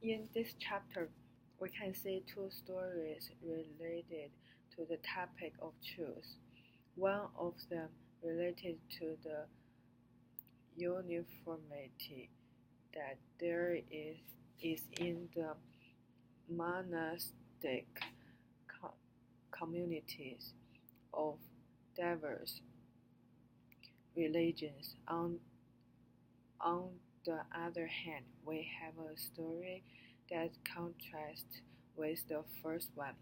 In this chapter, we can see two stories related to the topic of truth. One of them related to the uniformity that there is in the monastic communities of diverse religions. On the other hand, we have a story that contrasts with the first one.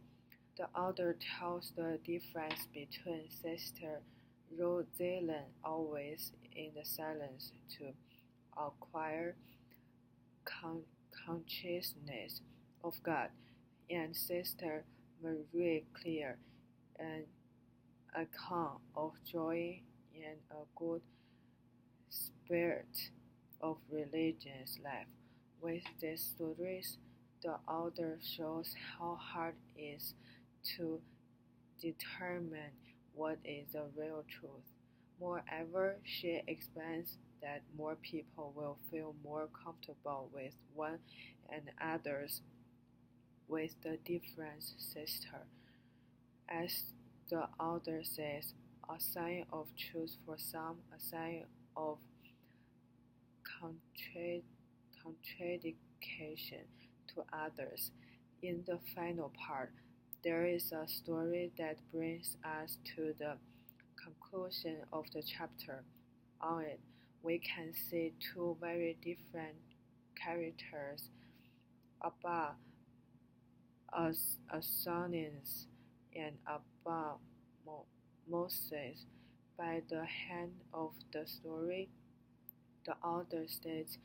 The author tells the difference between Sister Rosalind, always in the silence to acquire consciousness of God, and Sister Marie Claire, an icon of joy and a good spirit of religious life. With these stories, the author shows how hard it is to determine what is the real truth. Moreover, she explains that more people will feel more comfortable with one and others with the different sister. As the author says, a sign of truth for some, a sign of contradiction to others. In the final part, there is a story that brings us to the conclusion of the chapter. On it, we can see two very different characters Abba Assassins and Abba Moses. By the hand of the story, the author states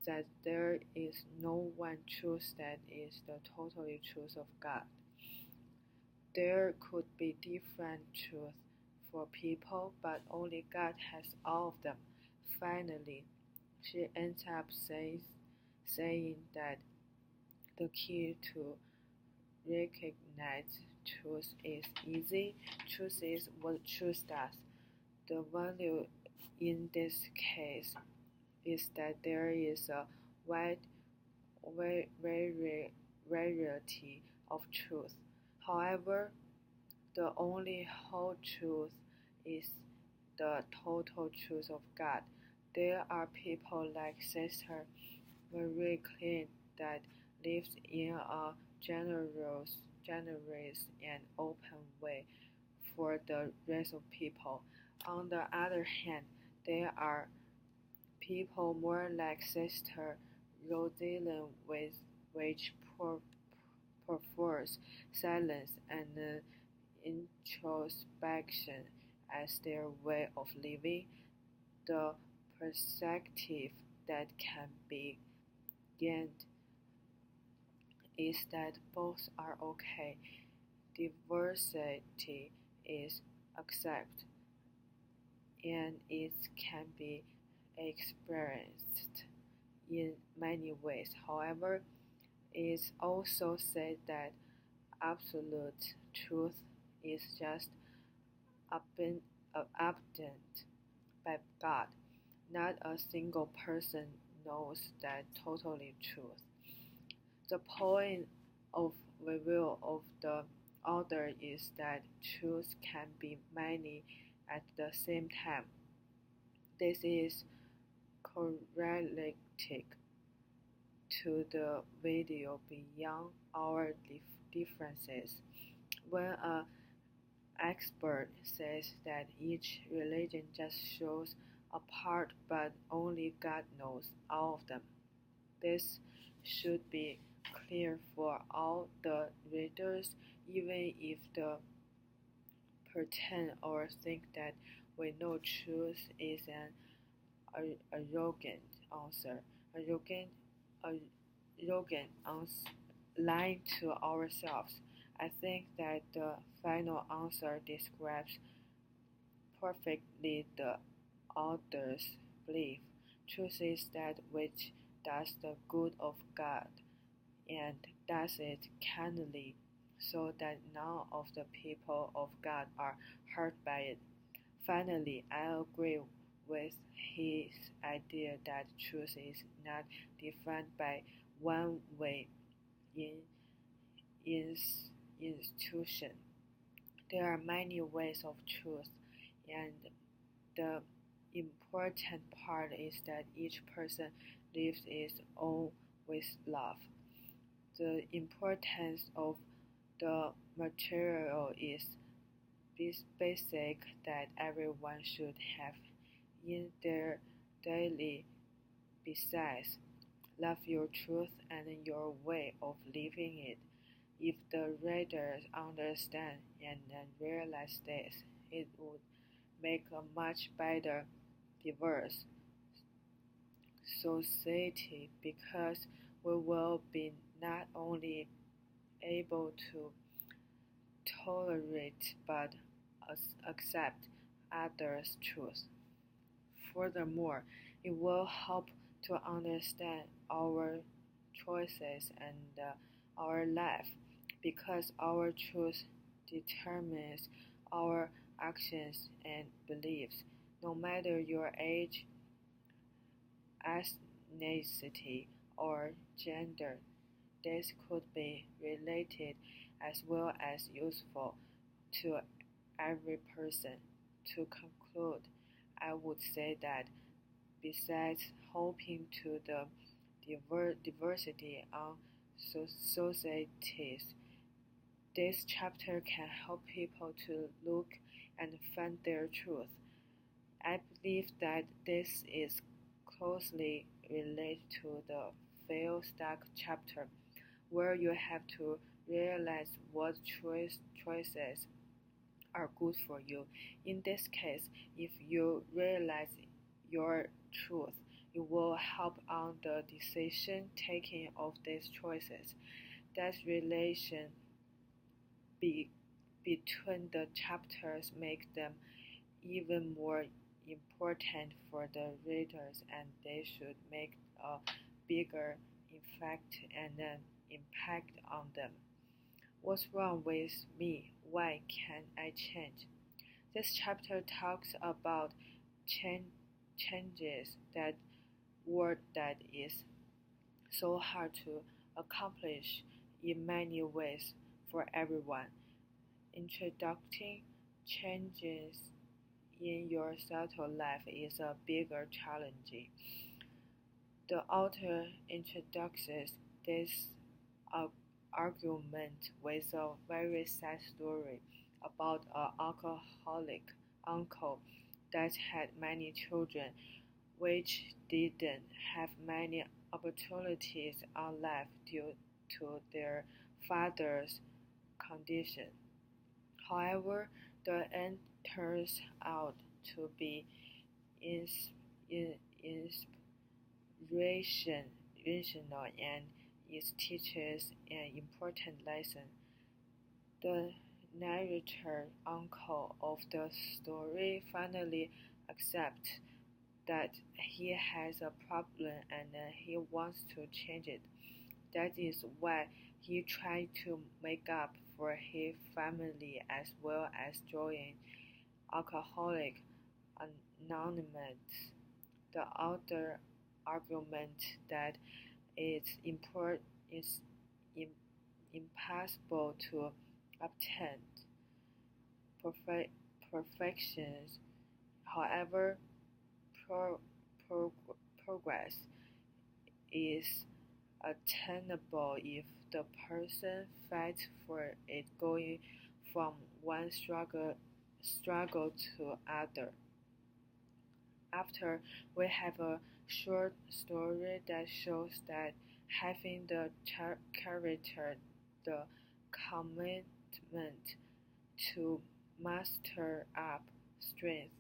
that there is no one truth that is the totally truth of God. There could be different truths for people, but only God has all of them. Finally, she ends up saying that the key to recognize truth is easy. Truth is what truth does. The value in this case is that there is a wide variety of truth. However, the only whole truth is the total truth of God. There are people like Sister Marie Claire that lives in a generous and open way for the rest of people. On the other hand, there are people more like Sister Rosalind, with which prefers silence and introspection as their way of living. The perspective that can be gained is that both are okay. Diversity is accepted, and it can be experienced in many ways. However, it is also said that absolute truth is just abundant by God. Not a single person knows that totally truth. The point of review of the author is that truth can be many at the same time. This is correlated to the video beyond our differences. When an expert says that each religion just shows a part but only God knows all of them, this should be clear for all the readers, even if they pretend or think that we know truth is an arrogant answer. Lying to ourselves. I think that the final answer describes perfectly the author's belief. Truth is that which does the good of God and does it kindly, so that none of the people of God are hurt by it. Finally, I agree with his idea that truth is not defined by one way institution. There are many ways of truth, and the important part is that each person lives its own with love. The importance of the material is this basic that everyone should have in their daily. Besides, love your truth and your way of living it. If the readers understand and realize this, it would make a much better, diverse society because we will be not only able to tolerate but accept others' truth. Furthermore, it will help to understand our choices and our life because our truth determines our actions and beliefs. No matter your age, ethnicity, or gender, this could be related as well as useful to every person. To conclude, I would say that besides hoping to the diversity of societies, this chapter can help people to look and find their truth. I believe that this is closely related to the fail stack chapter, where you have to realize what choices are good for you. In this case, if you realize your truth, it will help on the decision taking of these choices. That relation between the chapters makes them even more important for the readers, and they should make a bigger effect and an impact on them. What's wrong with me? Why can't I change? This chapter talks about changes, that word that is so hard to accomplish in many ways for everyone. Introducing changes in your subtle life is a bigger challenge. The author introduces this argument with a very sad story about an alcoholic uncle that had many children, which didn't have many opportunities in life due to their father's condition. However, the end turns out to be inspirational, and it teaches an important lesson. The narrator uncle of the story finally accepts that he has a problem and he wants to change it. That is why he tried to make up for his family as well as join Alcoholics Anonymous. The other argument that it's impossible to obtain perfection. However, progress is attainable if the person fights for it, going from one struggle to other. After, we have a short story that shows that having the character, the commitment to muster up strength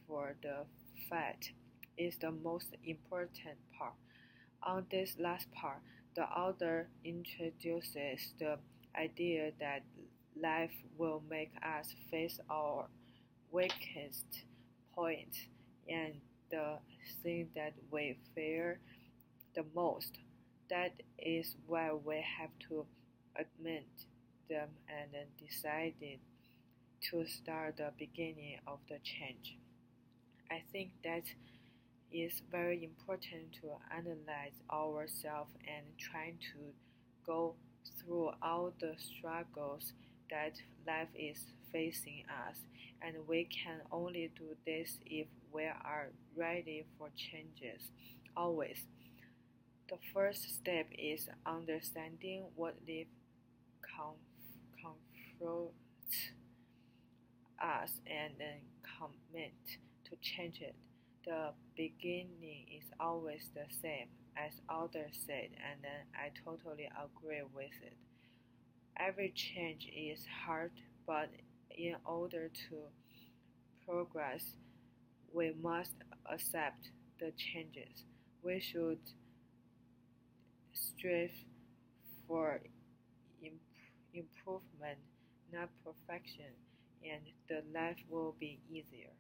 for the fight is the most important part. On this last part, the author introduces the idea that life will make us face our weakest points and the thing that we fear the most. That is why we have to admit them and then decide to start the beginning of the change. I think that's It's very important to analyze ourselves and try to go through all the struggles that life is facing us, and we can only do this if we are ready for changes. Always. The first step is understanding what life confronts us and then commit to change it. The beginning is always the same, as others said, and then I totally agree with it. Every change is hard, but in order to progress, we must accept the changes. We should strive for improvement, not perfection, and the life will be easier.